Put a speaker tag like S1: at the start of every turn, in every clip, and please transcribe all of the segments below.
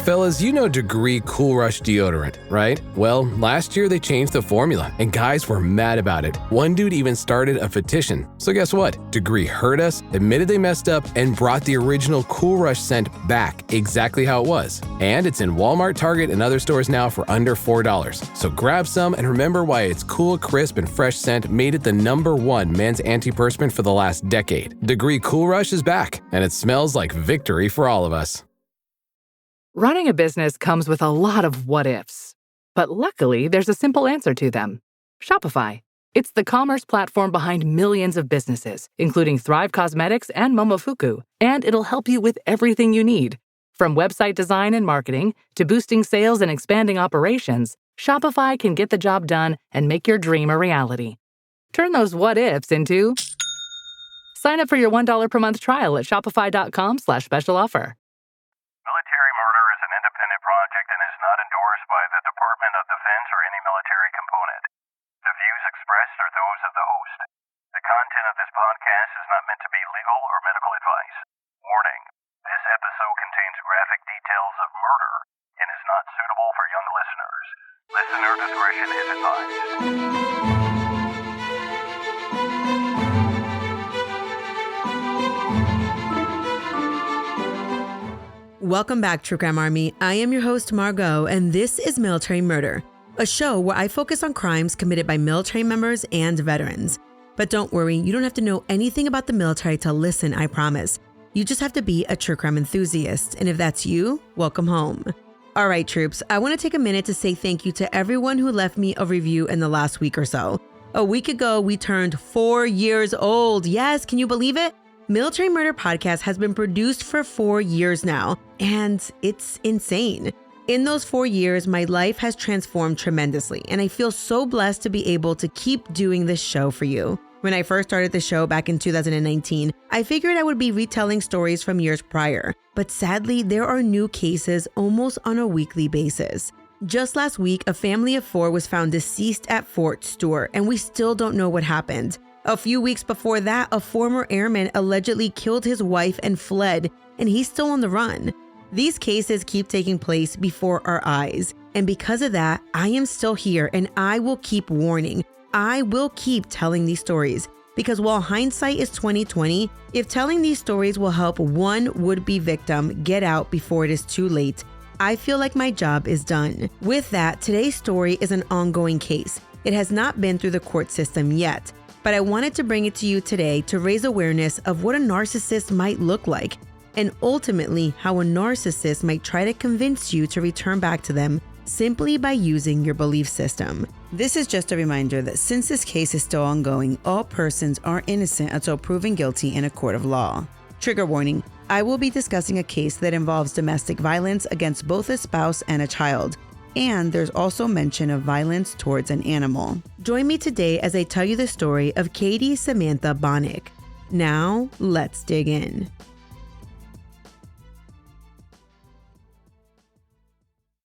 S1: Fellas, you know Degree Cool Rush deodorant, right? Well, last year they changed the formula, and guys were mad about it. One dude even started a petition. So guess what? Degree heard us, admitted they messed up, and brought the original Cool Rush scent back exactly how it was. And it's in Walmart, Target, and other stores now for under $4. So grab some and remember why its cool, crisp, and fresh scent made it the #1 men's antiperspirant for the last decade. Degree Cool Rush is back, and it smells like victory for all of us.
S2: Running a business comes with a lot of what-ifs. But luckily, there's a simple answer to them. Shopify. It's the commerce platform behind millions of businesses, including Thrive Cosmetics and Momofuku, and it'll help you with everything you need. From website design and marketing to boosting sales and expanding operations, Shopify can get the job done and make your dream a reality. Turn those what-ifs into... Sign up for your $1 per month trial at shopify.com/special offer.
S3: Military murder is an independent project and is not endorsed by the Department of Defense or any military component. The views expressed are those of the host. The content of this podcast is not meant to be legal or medical advice. Warning: this episode contains graphic details of murder and is not suitable for young listeners. Listener discretion is advised.
S4: Welcome back, True Crime Army. I am your host, Margot, and this is Military Murder, a show where I focus on crimes committed by military members and veterans. But don't worry, you don't have to know anything about the military to listen, I promise. You just have to be a true crime enthusiast, and if that's you, welcome home. All right, troops, I want to take a minute to say thank you to everyone who left me a review in the last week or so. A week ago, we turned 4 years old. Yes, can you believe it? Military Murder Podcast has been produced for 4 years now, and it's insane. In those 4 years, my life has transformed tremendously, and I feel so blessed to be able to keep doing this show for you. When I first started the show back in 2019, I figured I would be retelling stories from years prior, but sadly, there are new cases almost on a weekly basis. Just last week, a family of 4 was found deceased at Fort Stewart, and we still don't know what happened. A few weeks before that, a former airman allegedly killed his wife and fled, and he's still on the run. These cases keep taking place before our eyes, and because of that, I am still here and I will keep warning. I will keep telling these stories, because while hindsight is 20/20, if telling these stories will help one would-be victim get out before it is too late, I feel like my job is done. With that, today's story is an ongoing case. It has not been through the court system yet, but I wanted to bring it to you today to raise awareness of what a narcissist might look like, and ultimately how a narcissist might try to convince you to return back to them simply by using your belief system. This is just a reminder that since this case is still ongoing, all persons are innocent until proven guilty in a court of law. Trigger warning: I will be discussing a case that involves domestic violence against both a spouse and a child. And there's also mention of violence towards an animal. Join me today as I tell you the story of Katie Samantha Baunach. Now, let's dig in.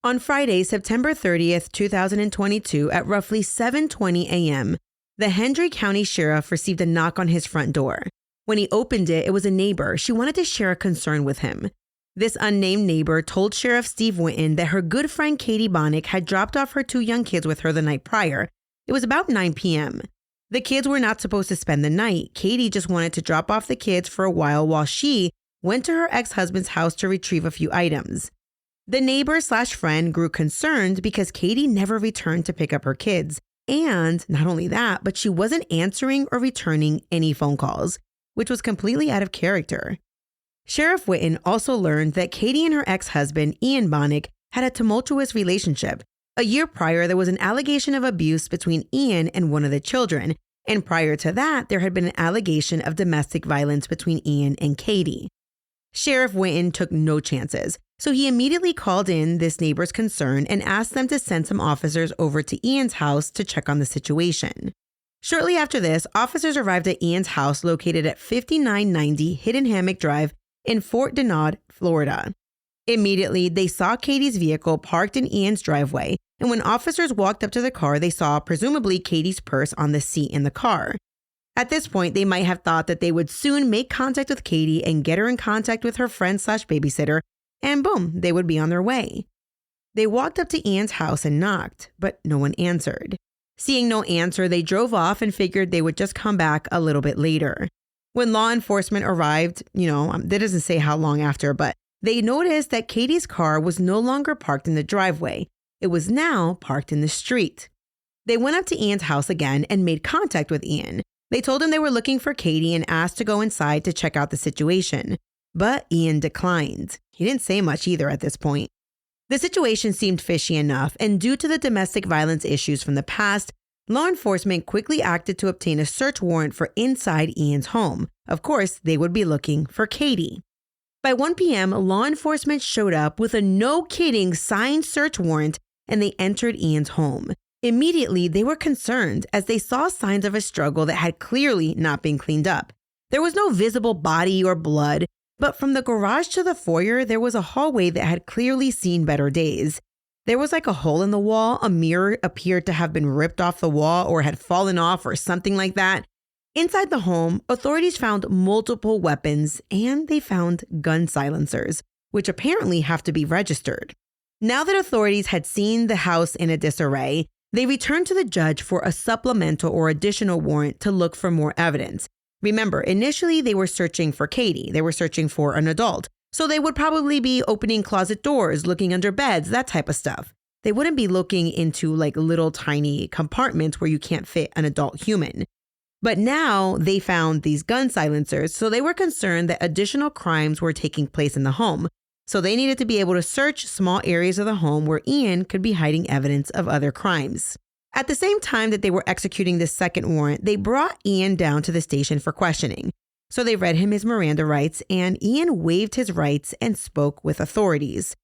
S4: On Friday, September 30th, 2022, at roughly 7:20 a.m., the Hendry County Sheriff received a knock on his front door. When he opened it, it was a neighbor. She wanted to share a concern with him. This unnamed neighbor told Sheriff Steve Winton that her good friend Katie Baunach had dropped off her 2 young kids with her the night prior. It was about 9 p.m. The kids were not supposed to spend the night. Katie just wanted to drop off the kids for a while she went to her ex-husband's house to retrieve a few items. The neighbor/friend grew concerned because Katie never returned to pick up her kids. And not only that, but she wasn't answering or returning any phone calls, which was completely out of character. Sheriff Winton also learned that Katie and her ex-husband, Ian Baunach, had a tumultuous relationship. A year prior, there was an allegation of abuse between Ian and one of the children, and prior to that, there had been an allegation of domestic violence between Ian and Katie. Sheriff Winton took no chances, so he immediately called in this neighbor's concern and asked them to send some officers over to Ian's house to check on the situation. Shortly after this, officers arrived at Ian's house located at 5990 Hidden Hammock Drive in Fort Denard, Florida. Immediately, they saw Katie's vehicle parked in Ian's driveway, and when officers walked up to the car, they saw presumably Katie's purse on the seat in the car. At this point, they might have thought that they would soon make contact with Katie and get her in contact with her friend/babysitter and boom, they would be on their way. They walked up to Ian's house and knocked, but no one answered. Seeing no answer, they drove off and figured they would just come back a little bit later. When law enforcement arrived, that doesn't say how long after, but they noticed that Katie's car was no longer parked in the driveway. It was now parked in the street. They went up to Ian's house again and made contact with Ian. They told him they were looking for Katie and asked to go inside to check out the situation. But Ian declined. He didn't say much either at this point. The situation seemed fishy enough, and due to the domestic violence issues from the past, law enforcement quickly acted to obtain a search warrant for inside Ian's home. Of course, they would be looking for Katie. By 1 p.m., law enforcement showed up with a no-kidding signed search warrant, and they entered Ian's home. Immediately, they were concerned as they saw signs of a struggle that had clearly not been cleaned up. There was no visible body or blood, but from the garage to the foyer, there was a hallway that had clearly seen better days. There was like a hole in the wall. A mirror appeared to have been ripped off the wall or had fallen off or something like that. Inside the home, authorities found multiple weapons and they found gun silencers, which apparently have to be registered. Now that authorities had seen the house in a disarray, they returned to the judge for a supplemental or additional warrant to look for more evidence. Remember, initially they were searching for Katie. They were searching for an adult. So they would probably be opening closet doors, looking under beds, that type of stuff. They wouldn't be looking into like little tiny compartments where you can't fit an adult human. But now they found these gun silencers, so they were concerned that additional crimes were taking place in the home. So they needed to be able to search small areas of the home where Ian could be hiding evidence of other crimes. At the same time that they were executing this second warrant, they brought Ian down to the station for questioning. So they read him his Miranda rights, and Ian waived his rights and spoke with authorities.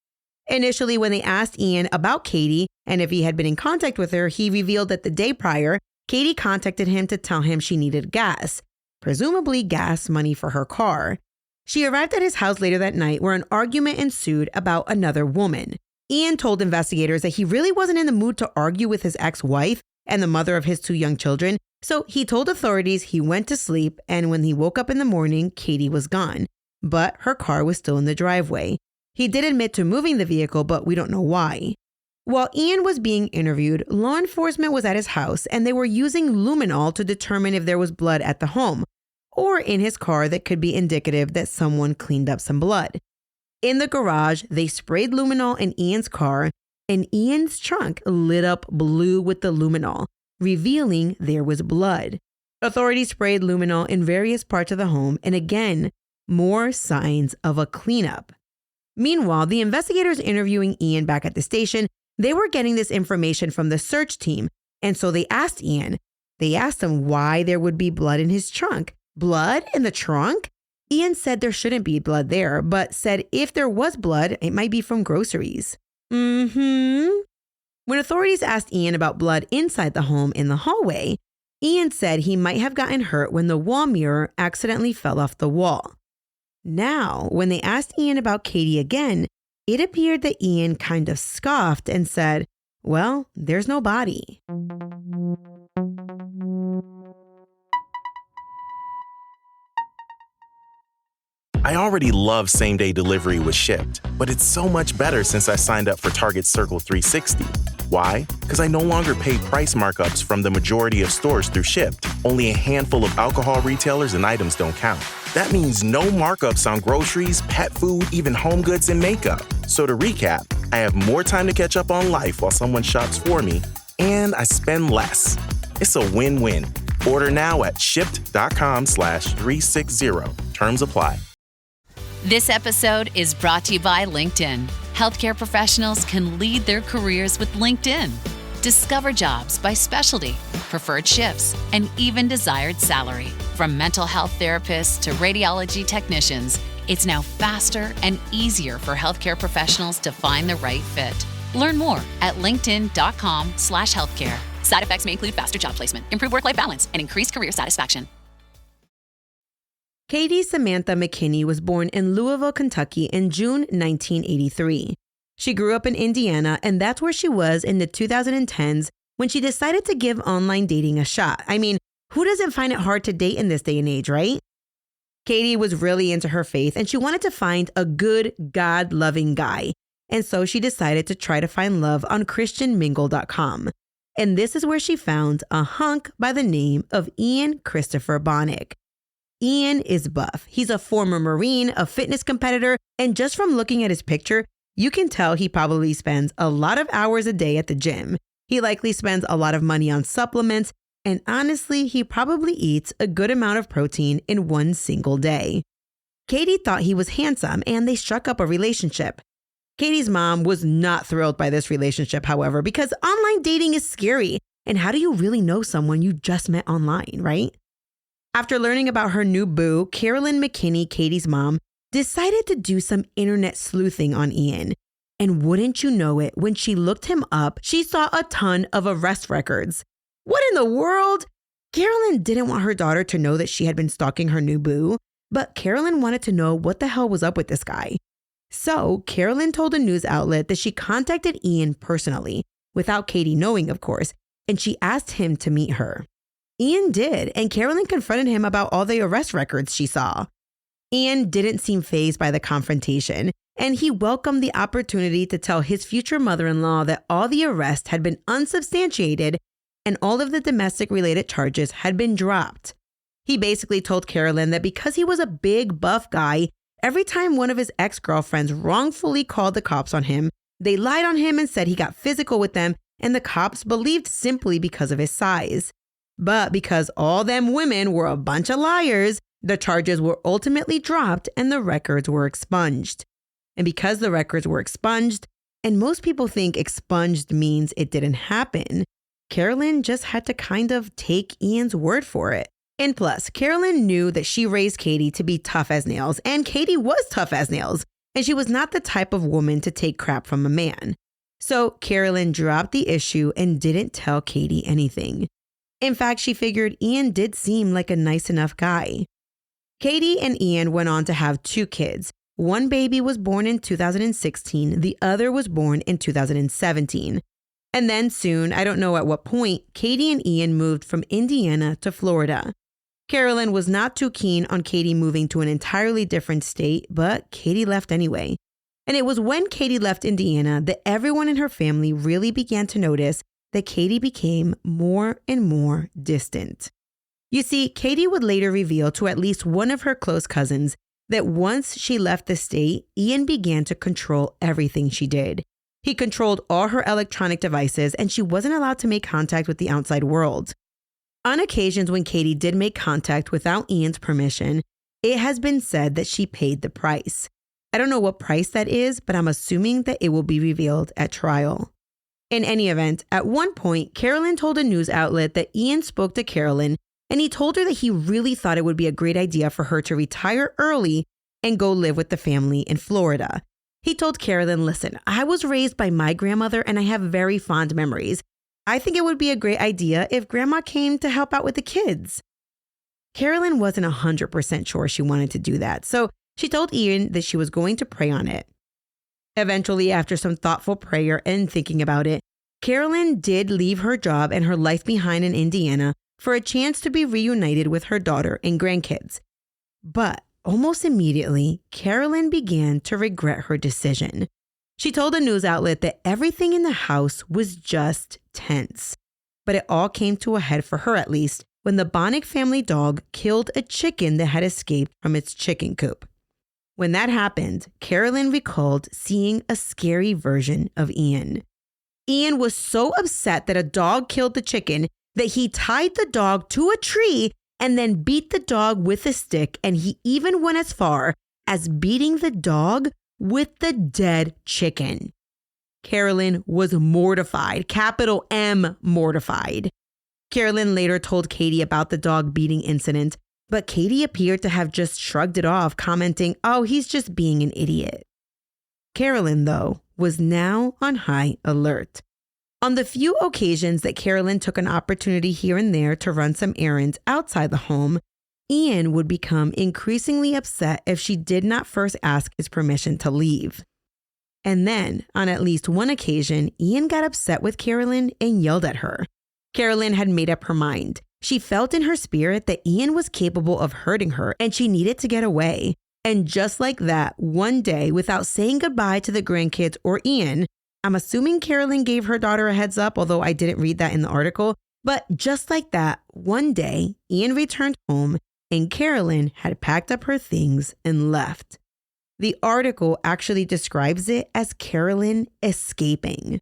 S4: Initially, when they asked Ian about Katie and if he had been in contact with her, he revealed that the day prior, Katie contacted him to tell him she needed gas, presumably gas money for her car. She arrived at his house later that night where an argument ensued about another woman. Ian told investigators that he really wasn't in the mood to argue with his ex-wife and the mother of his 2 young children, so he told authorities he went to sleep, and when he woke up in the morning, Katie was gone, but her car was still in the driveway. He did admit to moving the vehicle, but we don't know why. While Ian was being interviewed, law enforcement was at his house, and they were using luminol to determine if there was blood at the home, or in his car that could be indicative that someone cleaned up some blood. In the garage, they sprayed luminol in Ian's car, and Ian's trunk lit up blue with the luminol, revealing there was blood. Authorities sprayed luminol in various parts of the home, and again, more signs of a cleanup. Meanwhile, the investigators interviewing Ian back at the station, they were getting this information from the search team, and so they asked Ian. They asked him why there would be blood in his trunk. Blood in the trunk? Ian said there shouldn't be blood there, but said if there was blood, it might be from groceries. When authorities asked Ian about blood inside the home in the hallway, Ian said he might have gotten hurt when the wall mirror accidentally fell off the wall. Now, when they asked Ian about Katie again, it appeared that Ian kind of scoffed and said, well, there's no body.
S5: I already love same-day delivery with Shipt, but it's so much better since I signed up for Target's Circle 360. Why? Because I no longer pay price markups from the majority of stores through Shipt. Only a handful of alcohol retailers and items don't count. That means no markups on groceries, pet food, even home goods and makeup. So to recap, I have more time to catch up on life while someone shops for me, and I spend less. It's a win-win. Order now at shipt.com/360. Terms apply.
S6: This episode is brought to you by LinkedIn. Healthcare professionals can lead their careers with LinkedIn. Discover jobs by specialty, preferred shifts, and even desired salary. From mental health therapists to radiology technicians, it's now faster and easier for healthcare professionals to find the right fit. Learn more at linkedin.com/healthcare. Side effects may include faster job placement, improved work-life balance, and increased career satisfaction.
S4: Katie Samantha McKinney was born in Louisville, Kentucky in June 1983. She grew up in Indiana, and that's where she was in the 2010s when she decided to give online dating a shot. I mean, who doesn't find it hard to date in this day and age, right? Katie was really into her faith and she wanted to find a good, God-loving guy. And so she decided to try to find love on christianmingle.com. And this is where she found a hunk by the name of Ian Christopher Baunach. Ian is buff. He's a former Marine, a fitness competitor, and just from looking at his picture, you can tell he probably spends a lot of hours a day at the gym. He likely spends a lot of money on supplements, and honestly, he probably eats a good amount of protein in one single day. Katie thought he was handsome, and they struck up a relationship. Katie's mom was not thrilled by this relationship, however, because online dating is scary. And how do you really know someone you just met online, right? After learning about her new boo, Carolyn McKinney, Katie's mom, decided to do some internet sleuthing on Ian. And wouldn't you know it, when she looked him up, she saw a ton of arrest records. What in the world? Carolyn didn't want her daughter to know that she had been stalking her new boo, but Carolyn wanted to know what the hell was up with this guy. So Carolyn told a news outlet that she contacted Ian personally, without Katie knowing, of course, and she asked him to meet her. Ian did, and Carolyn confronted him about all the arrest records she saw. Ian didn't seem fazed by the confrontation, and he welcomed the opportunity to tell his future mother-in-law that all the arrests had been unsubstantiated and all of the domestic-related charges had been dropped. He basically told Carolyn that because he was a big, buff guy, every time one of his ex-girlfriends wrongfully called the cops on him, they lied on him and said he got physical with them, and the cops believed simply because of his size. But because all them women were a bunch of liars, the charges were ultimately dropped and the records were expunged. And because the records were expunged, and most people think expunged means it didn't happen, Carolyn just had to kind of take Ian's word for it. And plus, Carolyn knew that she raised Katie to be tough as nails, and Katie was tough as nails, and she was not the type of woman to take crap from a man. So Carolyn dropped the issue and didn't tell Katie anything. In fact, she figured Ian did seem like a nice enough guy. Katie and Ian went on to have 2 kids. One baby was born in 2016, the other was born in 2017. And then soon, I don't know at what point, Katie and Ian moved from Indiana to Florida. Carolyn was not too keen on Katie moving to an entirely different state, but Katie left anyway. And it was when Katie left Indiana that everyone in her family really began to notice that Katie became more and more distant. You see, Katie would later reveal to at least one of her close cousins that once she left the state, Ian began to control everything she did. He controlled all her electronic devices, and she wasn't allowed to make contact with the outside world. On occasions when Katie did make contact without Ian's permission, it has been said that she paid the price. I don't know what price that is, but I'm assuming that it will be revealed at trial. In any event, at one point, Carolyn told a news outlet that Ian spoke to Carolyn, and he told her that he really thought it would be a great idea for her to retire early and go live with the family in Florida. He told Carolyn, listen, I was raised by my grandmother and I have very fond memories. I think it would be a great idea if grandma came to help out with the kids. Carolyn wasn't 100% sure she wanted to do that, so she told Ian that she was going to pray on it. Eventually, after some thoughtful prayer and thinking about it, Carolyn did leave her job and her life behind in Indiana for a chance to be reunited with her daughter and grandkids. But almost immediately, Carolyn began to regret her decision. She told a news outlet that everything in the house was just tense. But it all came to a head, for her at least, when the Baunach family dog killed a chicken that had escaped from its chicken coop. When that happened, Carolyn recalled seeing a scary version of Ian. Ian was so upset that a dog killed the chicken that he tied the dog to a tree and then beat the dog with a stick, and he even went as far as beating the dog with the dead chicken. Carolyn was mortified, capital M mortified. Carolyn later told Katie about the dog beating incident, but Katie appeared to have just shrugged it off, commenting, "Oh, he's just being an idiot." Carolyn, though, was now on high alert. On the few occasions that Carolyn took an opportunity here and there to run some errands outside the home, Ian would become increasingly upset if she did not first ask his permission to leave. And then, on at least one occasion, Ian got upset with Carolyn and yelled at her. Carolyn had made up her mind. She felt in her spirit that Ian was capable of hurting her and she needed to get away. And just like that, one day, without saying goodbye to the grandkids or Ian, I'm assuming Carolyn gave her daughter a heads up, although I didn't read that in the article. But just like that, one day, Ian returned home and Carolyn had packed up her things and left. The article actually describes it as Carolyn escaping.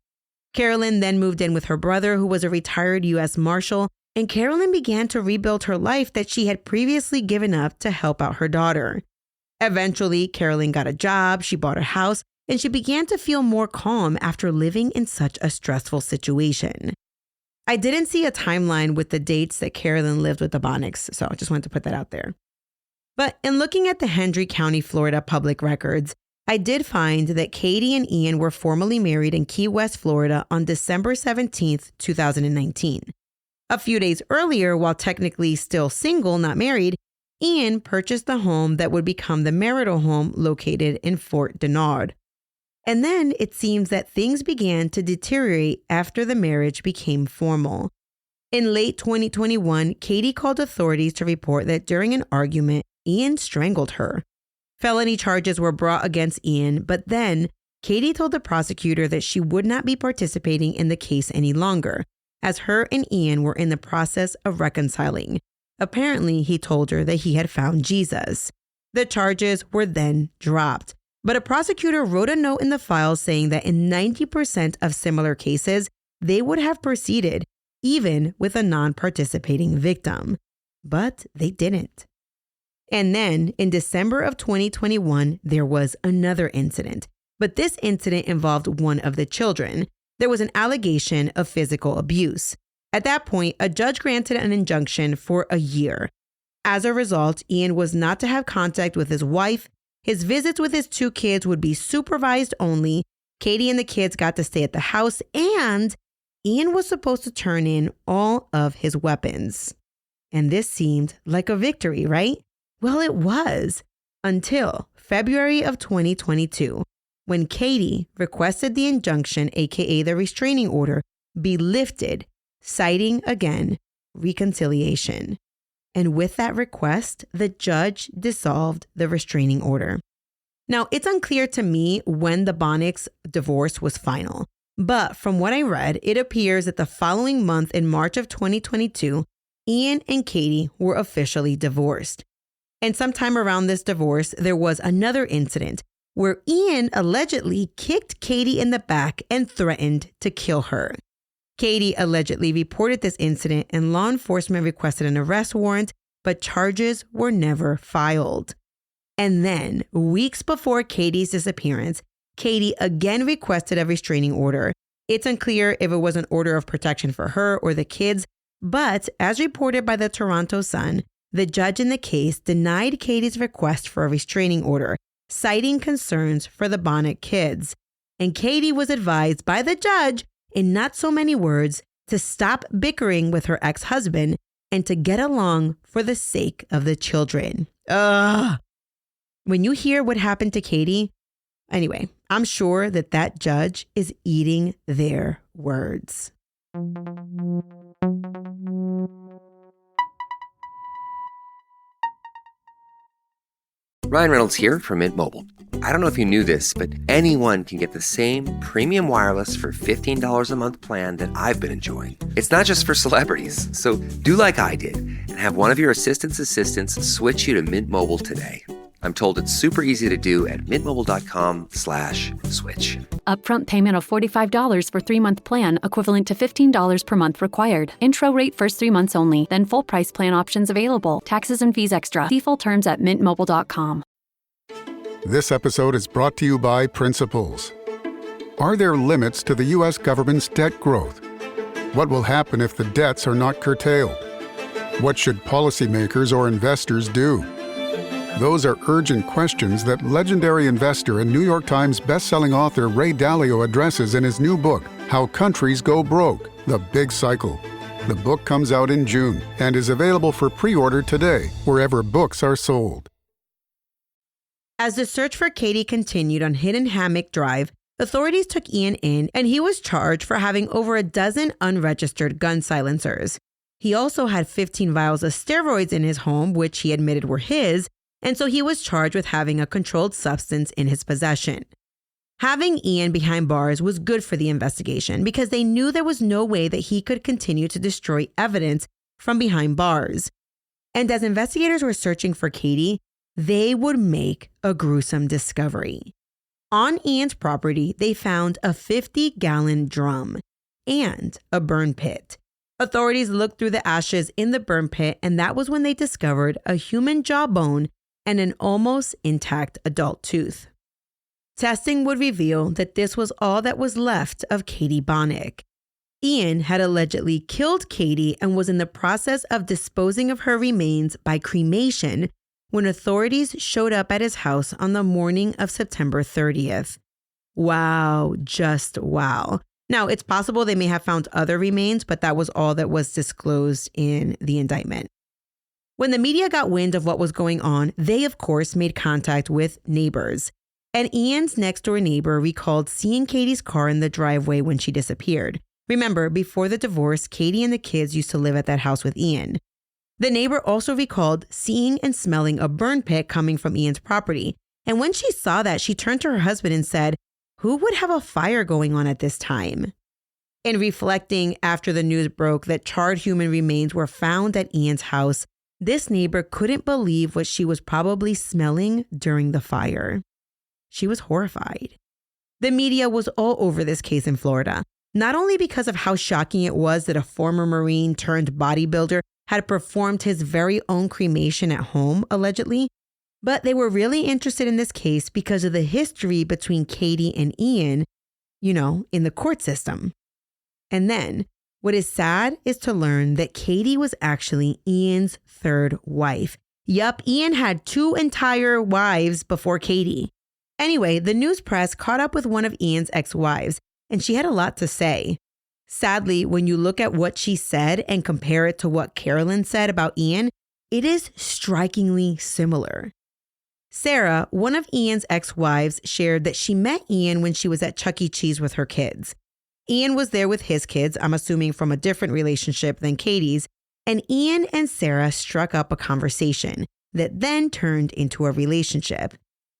S4: Carolyn then moved in with her brother, who was a retired U.S. Marshal, and Carolyn began to rebuild her life that she had previously given up to help out her daughter. Eventually, Carolyn got a job, she bought a house, and she began to feel more calm after living in such a stressful situation. I didn't see a timeline with the dates that Carolyn lived with the Baunachs, so I just wanted to put that out there. But in looking at the Hendry County, Florida public records, I did find that Katie and Ian were formally married in Key West, Florida on December 17th, 2019. A few days earlier, while technically still single, not married, Ian purchased the home that would become the marital home located in Fort Denard. And then it seems that things began to deteriorate after the marriage became formal. In late 2021, Katie called authorities to report that during an argument, Ian strangled her. Felony charges were brought against Ian, but then Katie told the prosecutor that she would not be participating in the case any longer, as her and Ian were in the process of reconciling. Apparently, he told her that he had found Jesus. The charges were then dropped. But a prosecutor wrote a note in the file saying that in 90% of similar cases, they would have proceeded, even with a non-participating victim. But they didn't. And then, in December of 2021, there was another incident. But this incident involved one of the children. There was an allegation of physical abuse. At that point, a judge granted an injunction for a year. As a result, Ian was not to have contact with his wife. His visits with his 2 kids would be supervised only. Katie and the kids got to stay at the house, and Ian was supposed to turn in all of his weapons. And this seemed like a victory, right? Well, it was, until February of 2022, when Katie requested the injunction, aka the restraining order, be lifted, citing again reconciliation. And with that request, the judge dissolved the restraining order. Now, it's unclear to me when the Baunachs' divorce was final, but from what I read, it appears that the following month in March of 2022, Ian and Katie were officially divorced. And sometime around this divorce, there was another incident where Ian allegedly kicked Katie in the back and threatened to kill her. Katie allegedly reported this incident and law enforcement requested an arrest warrant, but charges were never filed. And then, weeks before Katie's disappearance, Katie again requested a restraining order. It's unclear if it was an order of protection for her or the kids, but as reported by the Toronto Sun, the judge in the case denied Katie's request for a restraining order, citing concerns for the Baunach kids. And Katie was advised by the judge, in not so many words, to stop bickering with her ex-husband and to get along for the sake of the children. Ugh. When you hear what happened to Katie, anyway, I'm sure that that judge is eating their words.
S7: Ryan Reynolds here from Mint Mobile. I don't know if you knew this, but anyone can get the same premium wireless for $15 a month plan that I've been enjoying. It's not just for celebrities. So do like I did and have one of your assistant's assistants switch you to Mint Mobile today. I'm told it's super easy to do at mintmobile.com/switch.
S8: Upfront payment of $45 for 3-month plan, equivalent to $15 per month required. Intro rate first 3 months only, then full price plan options available. Taxes and fees extra. See full terms at mintmobile.com.
S9: This episode is brought to you by Principles. Are there limits to the U.S. government's debt growth? What will happen if the debts are not curtailed? What should policymakers or investors do? Those are urgent questions that legendary investor and New York Times bestselling author Ray Dalio addresses in his new book, How Countries Go Broke: The Big Cycle. The book comes out in June and is available for pre-order today, wherever books are sold.
S4: As the search for Katie continued on Hidden Hammock Drive, authorities took Ian in and he was charged for having over a dozen unregistered gun silencers. He also had 15 vials of steroids in his home, which he admitted were his, and so he was charged with having a controlled substance in his possession. Having Ian behind bars was good for the investigation because they knew there was no way that he could continue to destroy evidence from behind bars. And as investigators were searching for Katie, they would make a gruesome discovery. On Ian's property, they found a 50-gallon drum and a burn pit. Authorities looked through the ashes in the burn pit, and that was when they discovered a human jawbone and an almost intact adult tooth. Testing would reveal that this was all that was left of Katie Baunach. Ian had allegedly killed Katie and was in the process of disposing of her remains by cremation when authorities showed up at his house on the morning of September 30th. Wow, just wow. Now, it's possible they may have found other remains, but that was all that was disclosed in the indictment. When the media got wind of what was going on, they, of course, made contact with neighbors. And Ian's next-door neighbor recalled seeing Katie's car in the driveway when she disappeared. Remember, before the divorce, Katie and the kids used to live at that house with Ian. The neighbor also recalled seeing and smelling a burn pit coming from Ian's property. And when she saw that, she turned to her husband and said, "Who would have a fire going on at this time?" In reflecting after the news broke that charred human remains were found at Ian's house, this neighbor couldn't believe what she was probably smelling during the fire. She was horrified. The media was all over this case in Florida, not only because of how shocking it was that a former Marine turned bodybuilder had performed his very own cremation at home, allegedly, but they were really interested in this case because of the history between Katie and Ian, in the court system. And then, what is sad is to learn that Katie was actually Ian's third wife. Yup, Ian had 2 entire wives before Katie. Anyway, the news press caught up with one of Ian's ex-wives, and she had a lot to say. Sadly, when you look at what she said and compare it to what Carolyn said about Ian, it is strikingly similar. Sarah, one of Ian's ex-wives, shared that she met Ian when she was at Chuck E. Cheese with her kids. Ian was there with his kids, I'm assuming from a different relationship than Katie's, and Ian and Sarah struck up a conversation that then turned into a relationship.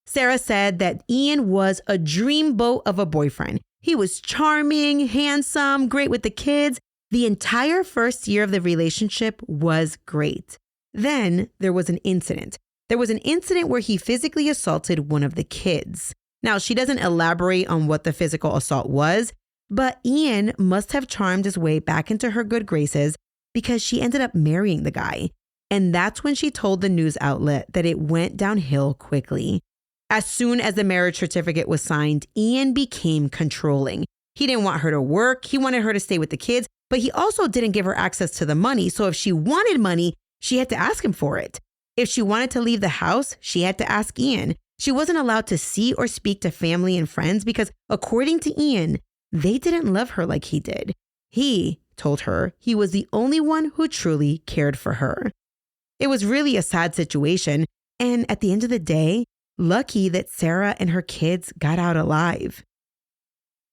S4: Sarah said that Ian was a dreamboat of a boyfriend. He was charming, handsome, great with the kids. The entire first year of the relationship was great. Then there was an incident. There was an incident where he physically assaulted one of the kids. Now, she doesn't elaborate on what the physical assault was, but Ian must have charmed his way back into her good graces because she ended up marrying the guy. And that's when she told the news outlet that it went downhill quickly. As soon as the marriage certificate was signed, Ian became controlling. He didn't want her to work. He wanted her to stay with the kids, but he also didn't give her access to the money. So if she wanted money, she had to ask him for it. If she wanted to leave the house, she had to ask Ian. She wasn't allowed to see or speak to family and friends because, according to Ian, they didn't love her like he did. He told her he was the only one who truly cared for her. It was really a sad situation, and at the end of the day, lucky that Sarah and her kids got out alive.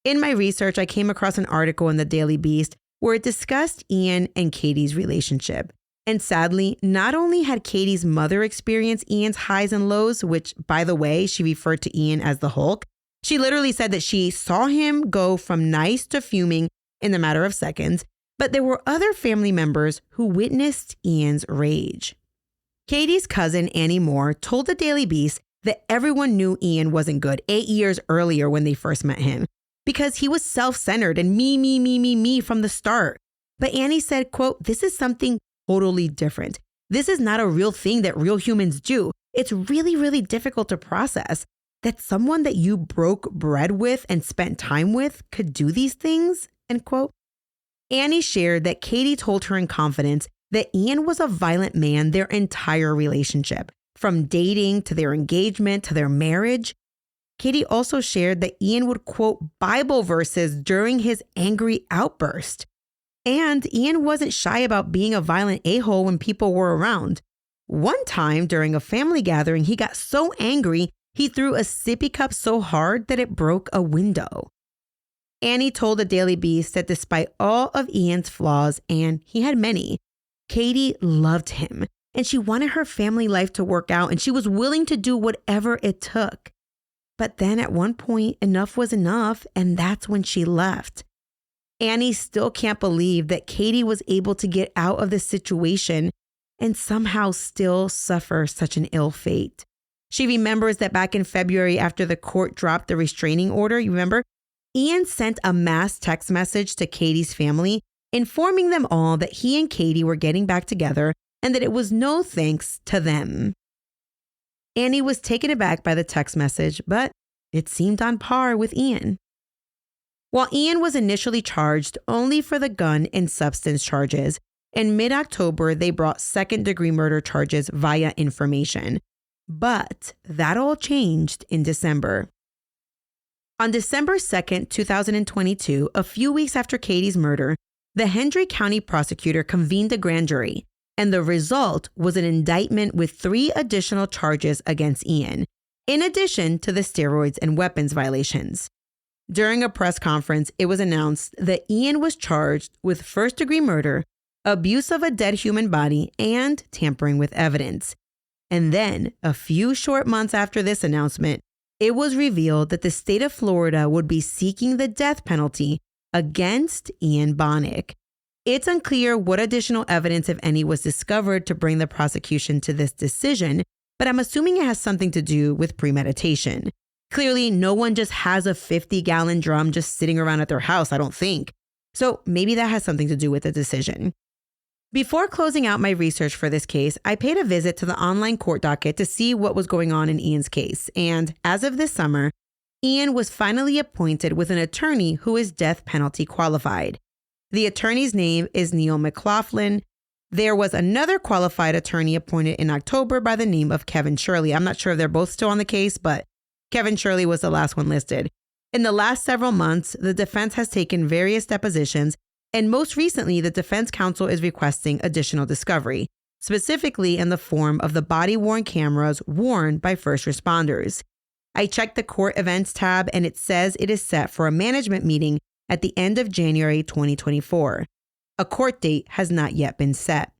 S4: In my research, I came across an article in the Daily Beast where it discussed Ian and Katie's relationship. And sadly, not only had Katie's mother experienced Ian's highs and lows, which, by the way, she referred to Ian as the Hulk, she literally said that she saw him go from nice to fuming in the matter of seconds, but there were other family members who witnessed Ian's rage. Katie's cousin, Annie Moore, told the Daily Beast that everyone knew Ian wasn't good 8 years earlier when they first met him because he was self-centered and me from the start. But Annie said, quote, "This is something totally different. This is not a real thing that real humans do. It's really, really difficult to process that someone that you broke bread with and spent time with could do these things," end quote. Annie shared that Katie told her in confidence that Ian was a violent man their entire relationship, from dating to their engagement to their marriage. Katie also shared that Ian would quote Bible verses during his angry outburst. And Ian wasn't shy about being a violent a-hole when people were around. One time during a family gathering, he got so angry, he threw a sippy cup so hard that it broke a window. Annie told the Daily Beast that despite all of Ian's flaws, and he had many, Katie loved him, and she wanted her family life to work out, and she was willing to do whatever it took. But then at one point, enough was enough, and that's when she left. Annie still can't believe that Katie was able to get out of this situation and somehow still suffer such an ill fate. She remembers that back in February, after the court dropped the restraining order, you remember, Ian sent a mass text message to Katie's family, informing them all that he and Katie were getting back together and that it was no thanks to them. Annie was taken aback by the text message, but it seemed on par with Ian. While Ian was initially charged only for the gun and substance charges, in mid-October they brought second-degree murder charges via information. But that all changed in December. On December 2nd, 2022, a few weeks after Katie's murder, the Hendry County prosecutor convened a grand jury, and the result was an indictment with 3 additional charges against Ian, in addition to the steroids and weapons violations. During a press conference, it was announced that Ian was charged with first-degree murder, abuse of a dead human body, and tampering with evidence. And then, a few short months after this announcement, it was revealed that the state of Florida would be seeking the death penalty against Ian Baunach. It's unclear what additional evidence, if any, was discovered to bring the prosecution to this decision, but I'm assuming it has something to do with premeditation. Clearly, no one just has a 50-gallon drum just sitting around at their house, I don't think. So maybe that has something to do with the decision. Before closing out my research for this case, I paid a visit to the online court docket to see what was going on in Ian's case. And as of this summer, Ian was finally appointed with an attorney who is death penalty qualified. The attorney's name is Neil McLaughlin. There was another qualified attorney appointed in October by the name of Kevin Shirley. I'm not sure if they're both still on the case, but Kevin Shirley was the last one listed. In the last several months, the defense has taken various depositions, and most recently, the defense counsel is requesting additional discovery, specifically in the form of the body-worn cameras worn by first responders. I checked the court events tab, and it says it is set for a management meeting at the end of January 2024. A court date has not yet been set.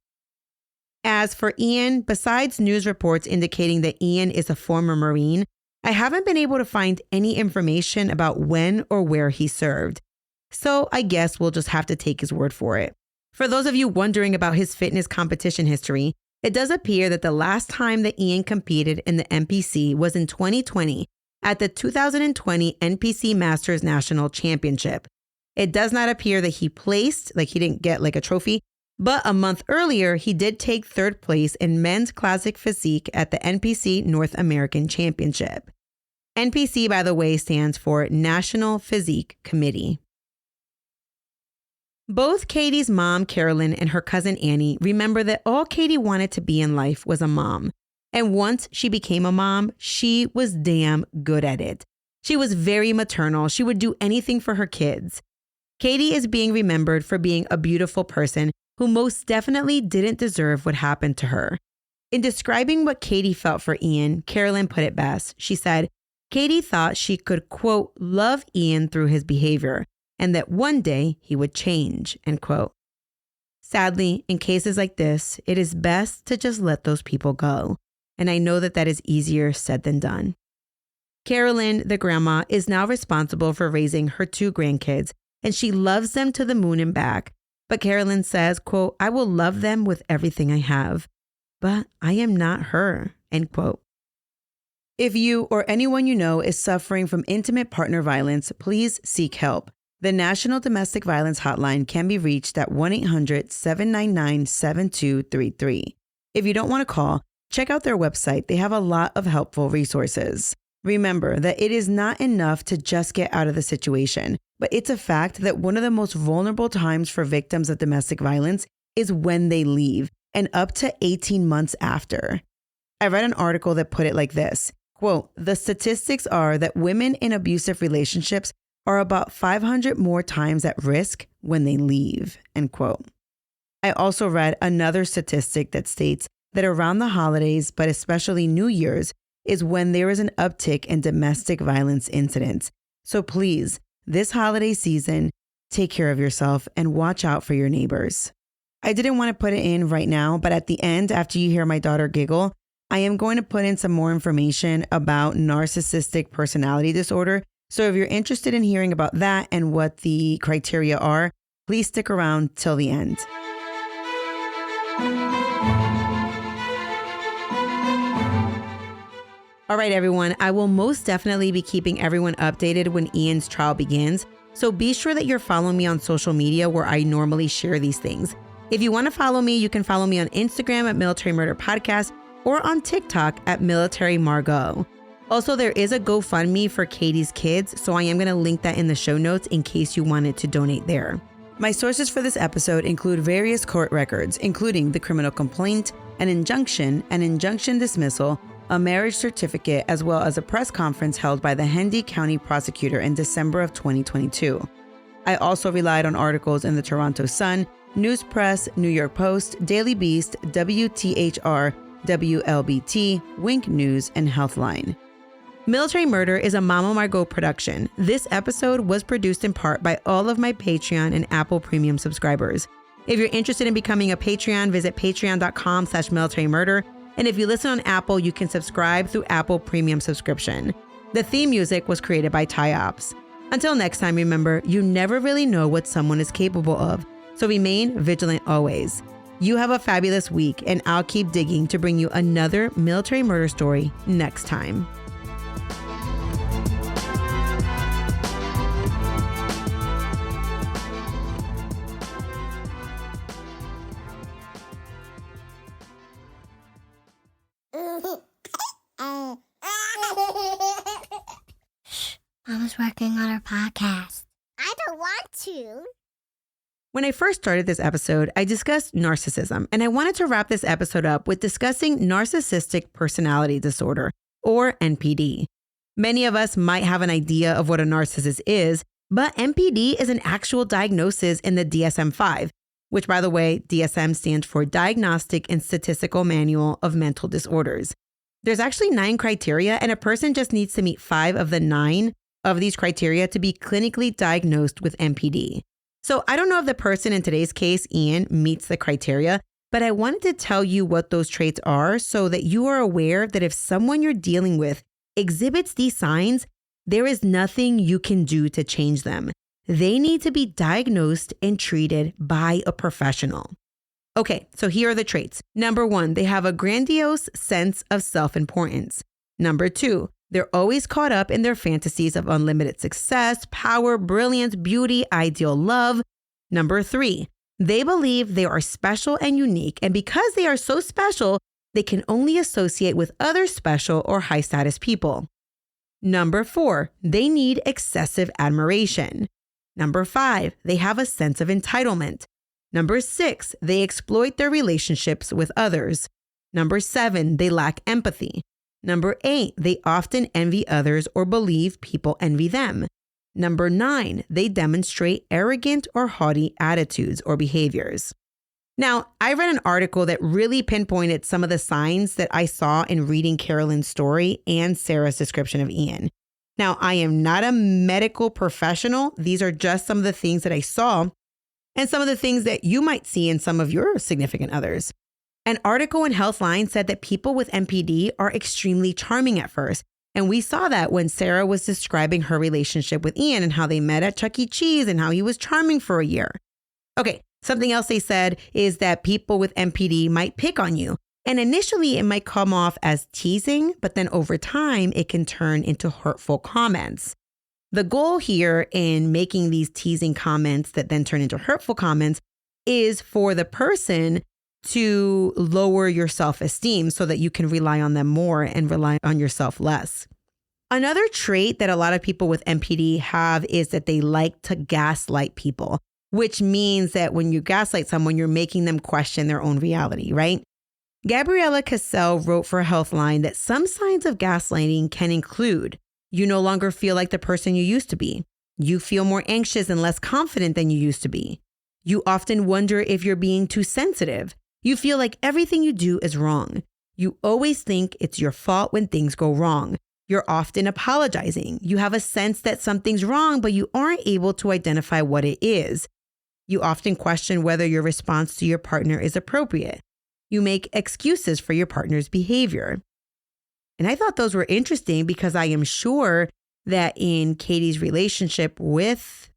S4: As for Ian, besides news reports indicating that Ian is a former Marine, I haven't been able to find any information about when or where he served. So I guess we'll just have to take his word for it. For those of you wondering about his fitness competition history, it does appear that the last time that Ian competed in the NPC was in 2020 at the 2020 NPC Masters National Championship. It does not appear that he placed, like he didn't get like a trophy, but a month earlier, he did take third place in men's classic physique at the NPC North American Championship. NPC, by the way, stands for National Physique Committee. Both Katie's mom, Carolyn, and her cousin Annie remember that all Katie wanted to be in life was a mom. And once she became a mom, she was damn good at it. She was very maternal. She would do anything for her kids. Katie is being remembered for being a beautiful person who most definitely didn't deserve what happened to her. In describing what Katie felt for Ian, Carolyn put it best. She said, Katie thought she could, quote, love Ian through his behavior, and that one day he would change, end quote. Sadly, in cases like this, it is best to just let those people go. And I know that that is easier said than done. Carolyn, the grandma, is now responsible for raising her 2 grandkids, and she loves them to the moon and back. But Carolyn says, quote, I will love them with everything I have, but I am not her, end quote. If you or anyone you know is suffering from intimate partner violence, please seek help. The National Domestic Violence Hotline can be reached at 1-800-799-7233. If you don't want to call, check out their website. They have a lot of helpful resources. Remember that it is not enough to just get out of the situation, but it's a fact that one of the most vulnerable times for victims of domestic violence is when they leave, and up to 18 months after. I read an article that put it like this, quote, the statistics are that women in abusive relationships are about 500 more times at risk when they leave, end quote. I also read another statistic that states that around the holidays, but especially New Year's, is when there is an uptick in domestic violence incidents. So please, this holiday season, take care of yourself and watch out for your neighbors. I didn't want to put it in right now, but at the end, after you hear my daughter giggle, I am going to put in some more information about narcissistic personality disorder. So if you're interested in hearing about that and what the criteria are, please stick around till the end. All right, everyone, I will most definitely be keeping everyone updated when Ian's trial begins. So be sure that you're following me on social media where I normally share these things. If you want to follow me, you can follow me on Instagram at Military Murder Podcast or on TikTok at Military Margot. Also, there is a GoFundMe for Katie's kids, so I am going to link that in the show notes in case you wanted to donate there. My sources for this episode include various court records, including the criminal complaint, an injunction dismissal, a marriage certificate, as well as a press conference held by the Hendy County prosecutor in December of 2022. I also relied on articles in the Toronto Sun, News Press, New York Post, Daily Beast, WTHR, WLBT, Wink News, and Healthline. Military Murder is a Mama Margot production. This episode was produced in part by all of my Patreon and Apple Premium subscribers. If you're interested in becoming a Patreon, visit patreon.com/militarymurder. And if you listen on Apple, you can subscribe through Apple Premium subscription. The theme music was created by Ty-Ops. Until next time, remember, you never really know what someone is capable of. So remain vigilant always. You have a fabulous week, and I'll keep digging to bring you another military murder story next time.
S10: Mama's working on her podcast. I don't want to.
S4: When I first started this episode, I discussed narcissism, and I wanted to wrap this episode up with discussing narcissistic personality disorder, or NPD. Many of us might have an idea of what a narcissist is, but NPD is an actual diagnosis in the DSM-5, which, by the way, DSM stands for Diagnostic and Statistical Manual of Mental Disorders. There's actually 9 criteria, and a person just needs to meet 5 of the 9 of these criteria to be clinically diagnosed with NPD. So I don't know if the person in today's case, Ian, meets the criteria, but I wanted to tell you what those traits are so that you are aware that if someone you're dealing with exhibits these signs, there is nothing you can do to change them. They need to be diagnosed and treated by a professional. Okay, so here are the traits. Number 1, they have a grandiose sense of self-importance. Number 2, they're always caught up in their fantasies of unlimited success, power, brilliance, beauty, ideal love. Number 3, they believe they are special and unique, and because they are so special, they can only associate with other special or high-status people. Number 4, they need excessive admiration. Number 5, they have a sense of entitlement. Number 6, they exploit their relationships with others. Number 7, they lack empathy. Number 8, they often envy others or believe people envy them. Number 9, they demonstrate arrogant or haughty attitudes or behaviors. Now, I read an article that really pinpointed some of the signs that I saw in reading Carolyn's story and Sarah's description of Ian. Now, I am not a medical professional. These are just some of the things that I saw and some of the things that you might see in some of your significant others. An article in Healthline said that people with NPD are extremely charming at first. And we saw that when Sarah was describing her relationship with Ian and how they met at Chuck E. Cheese and how he was charming for a year. Okay, something else they said is that people with NPD might pick on you. And initially it might come off as teasing, but then over time it can turn into hurtful comments. The goal here in making these teasing comments that then turn into hurtful comments is for the person to lower your self-esteem so that you can rely on them more and rely on yourself less. Another trait that a lot of people with NPD have is that they like to gaslight people, which means that when you gaslight someone, you're making them question their own reality, right? Gabriella Cassell wrote for Healthline that some signs of gaslighting can include you no longer feel like the person you used to be. You feel more anxious and less confident than you used to be. You often wonder if you're being too sensitive. You feel like everything you do is wrong. You always think it's your fault when things go wrong. You're often apologizing. You have a sense that something's wrong, but you aren't able to identify what it is. You often question whether your response to your partner is appropriate. You make excuses for your partner's behavior. And I thought those were interesting because I am sure that in Katie's relationship with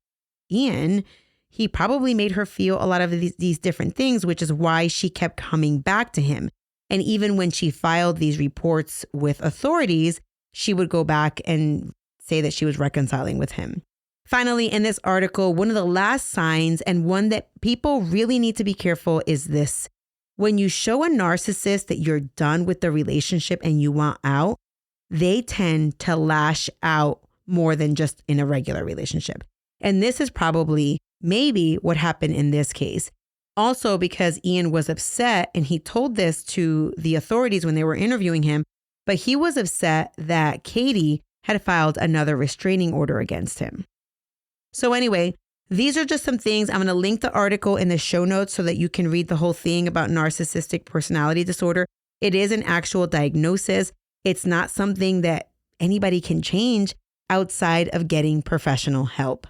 S4: Ian, he probably made her feel a lot of these different things, which is why she kept coming back to him. And even when she filed these reports with authorities, she would go back and say that she was reconciling with him. Finally, in this article, one of the last signs and one that people really need to be careful is this. When you show a narcissist that you're done with the relationship and you want out, they tend to lash out more than just in a regular relationship. And this is probably maybe what happened in this case. Also because Ian was upset, and he told this to the authorities when they were interviewing him, but he was upset that Katie had filed another restraining order against him. So anyway, these are just some things. I'm going to link the article in the show notes so that you can read the whole thing about narcissistic personality disorder. It is an actual diagnosis. It's not something that anybody can change outside of getting professional help.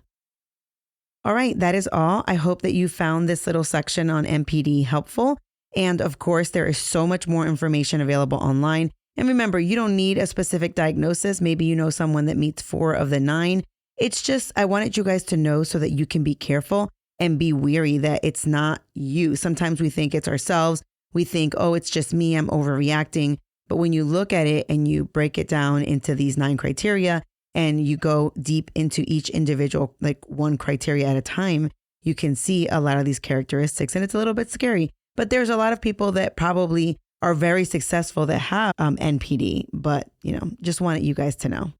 S4: All right, that is all. I hope that you found this little section on MPD helpful. And of course, there is so much more information available online. And remember, you don't need a specific diagnosis. Maybe you know someone that meets 4 of the 9. It's just, I wanted you guys to know so that you can be careful and be wary that it's not you. Sometimes we think it's ourselves. We think, oh, it's just me, I'm overreacting. But when you look at it and you break it down into these 9 criteria and you go deep into each individual, like one criteria at a time, you can see a lot of these characteristics, and it's a little bit scary. But there's a lot of people that probably are very successful that have NPD, but just wanted you guys to know.